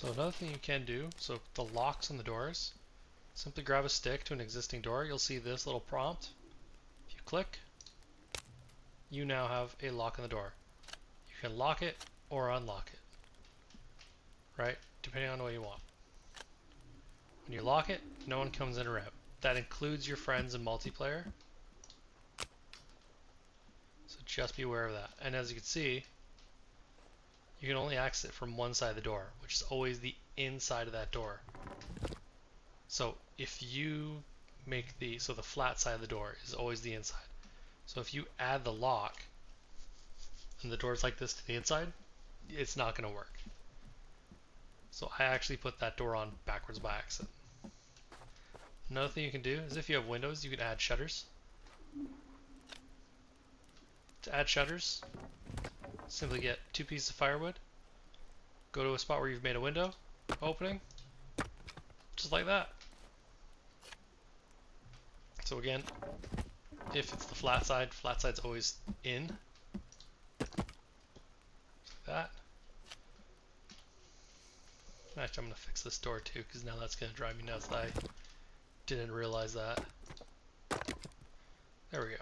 So another thing you can do, so the locks on the doors, simply grab a stick to an existing door. You'll see this little prompt. If you click, you now have a lock on the door. You can lock it or unlock it, right? Depending on what you want. When you lock it, no one comes in or out. That includes your friends in multiplayer. So just be aware of that. And as you can see, you can only access it from one side of the door, which is always the inside of that door. So if you make the flat side of the door is always the inside. So if you add the lock and the door's like this to the inside, it's not going to work. So I actually put that door on backwards by accident. Another thing you can do is if you have windows, you can add shutters. To add shutters, simply get 2 pieces of firewood, go to a spot where you've made a window opening, just like that. So again, if it's the flat side's always in, just like that. Actually, I'm going to fix this door too, because now that's going to drive me nuts that I didn't realize that. There we go.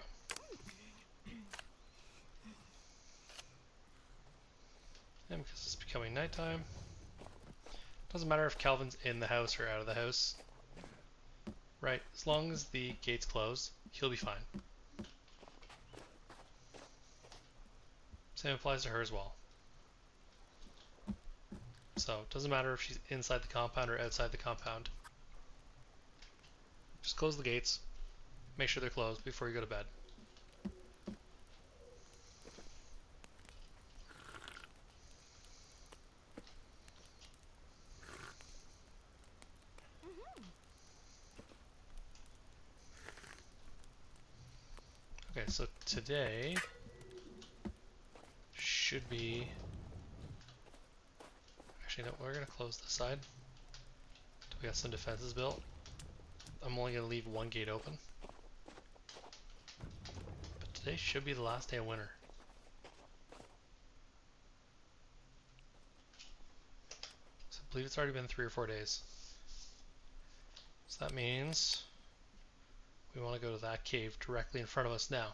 And because it's becoming nighttime, doesn't matter if Calvin's in the house or out of the house, right? As long as the gate's closed, he'll be fine. Same applies to her as well. So it doesn't matter if she's inside the compound or outside the compound. Just close the gates, make sure they're closed before you go to bed. Okay, so today should be... Actually, no, we're going to close this side. We got some defenses built. I'm only going to leave one gate open. But today should be the last day of winter. So I believe it's already been 3 or 4 days. So that means we want to go to that cave directly in front of us now.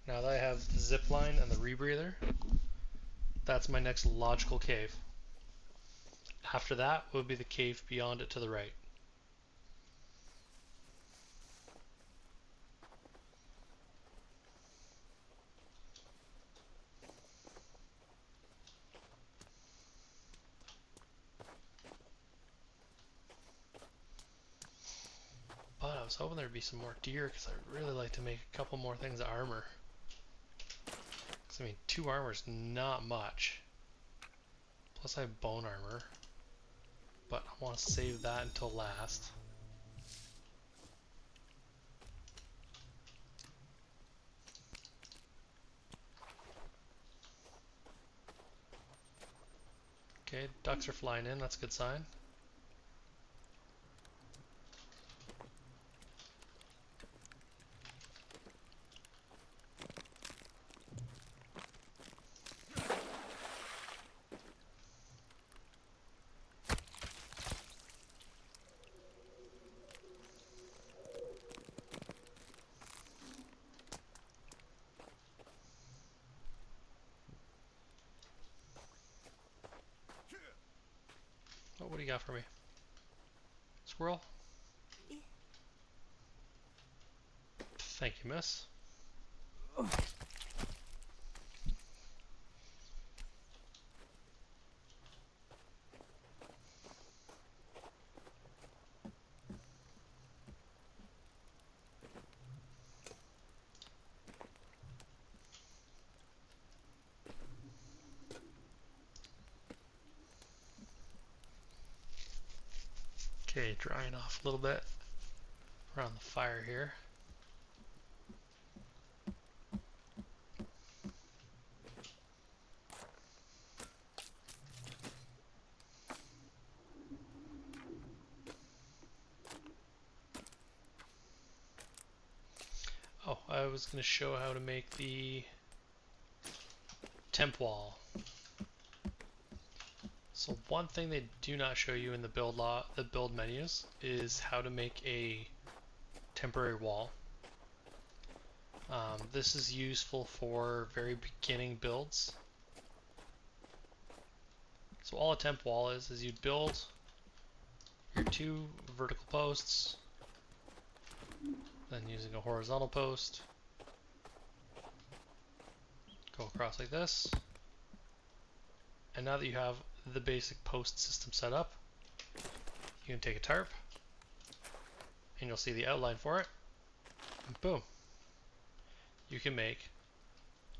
Now that I have the zip line and the rebreather, that's my next logical cave. After that would be the cave beyond it to the right. But I was hoping there'd be some more deer because I'd really like to make a couple more things of armor. Because I mean, 2 armor is not much. Plus I have bone armor. But I want to save that until last. Okay, ducks are flying in, that's a good sign. Oh, what do you got for me? Squirrel? Thank you, miss. Okay, drying off a little bit around the fire here. Oh, I was going to show how to make the temp wall. So one thing they do not show you in the build menus is how to make a temporary wall. This is useful for very beginning builds. So all a temp wall is you build your 2 vertical posts, then using a horizontal post, go across like this. And now that you have the basic post system set up, you can take a tarp, and you'll see the outline for it, and boom. You can make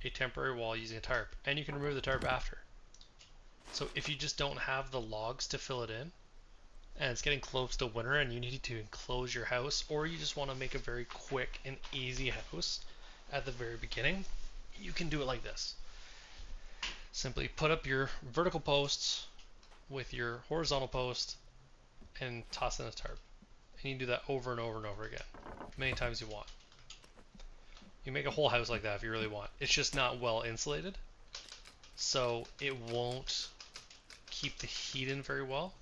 a temporary wall using a tarp, and you can remove the tarp after. So if you just don't have the logs to fill it in, and it's getting close to winter and you need to enclose your house, or you just want to make a very quick and easy house at the very beginning, you can do it like this. Simply put up your vertical posts with your horizontal post and toss in a tarp. And you can do that over and over and over again, many times you want. You make a whole house like that if you really want. It's just not well insulated, so it won't keep the heat in very well.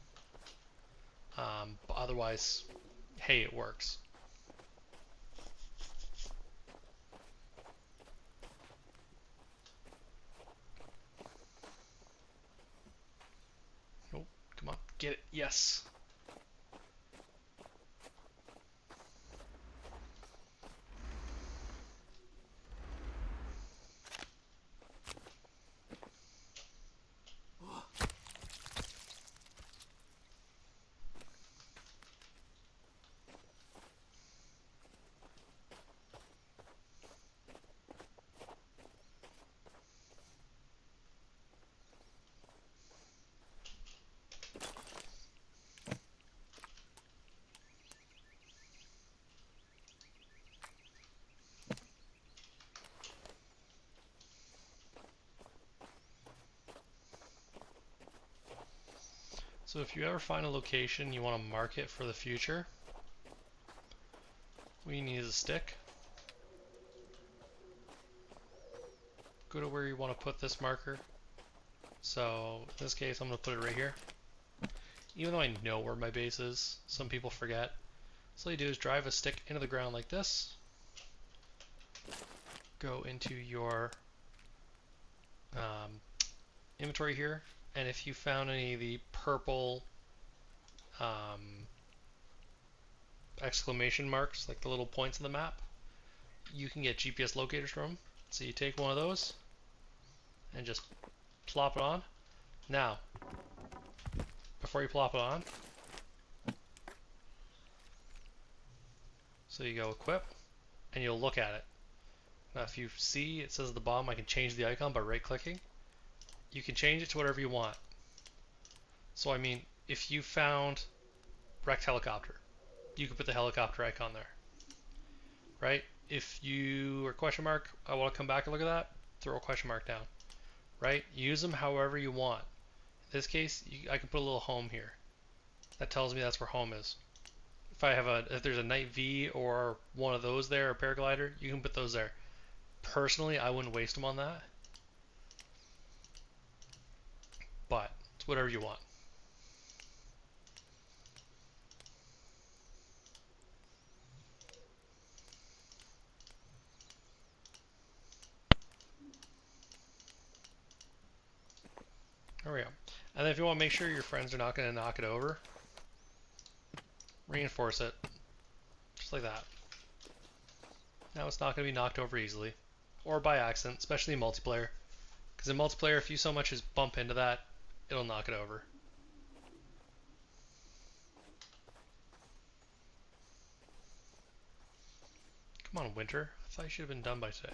But otherwise, hey, it works. Nope, come on, get it, yes. So if you ever find a location you want to mark it for the future, what you need is a stick. Go to where you want to put this marker. So in this case, I'm going to put it right here. Even though I know where my base is, some people forget. So all you do is drive a stick into the ground like this. Go into your inventory here, and if you found any of the purple exclamation marks, like the little points on the map, you can get GPS locators from them. So you take one of those and just plop it on. Now, before you plop it on, so you go equip, and you'll look at it. Now if you see it says at the bottom I can change the icon by right clicking, you can change it to whatever you want. So I mean, if you found wrecked helicopter, you can put the helicopter icon there, right? If you are question mark, I want to come back and look at that, throw a question mark down, right? Use them however you want. In this case, I can put a little home here. That tells me that's where home is. If there's a night V or one of those there, a paraglider, you can put those there. Personally, I wouldn't waste them on that, but it's whatever you want. There we go. And then if you want to make sure your friends are not going to knock it over, reinforce it, just like that. Now it's not going to be knocked over easily, or by accident, especially in multiplayer. Because in multiplayer, if you so much as bump into that, it'll knock it over. Come on, Winter. I thought you should have been done by today.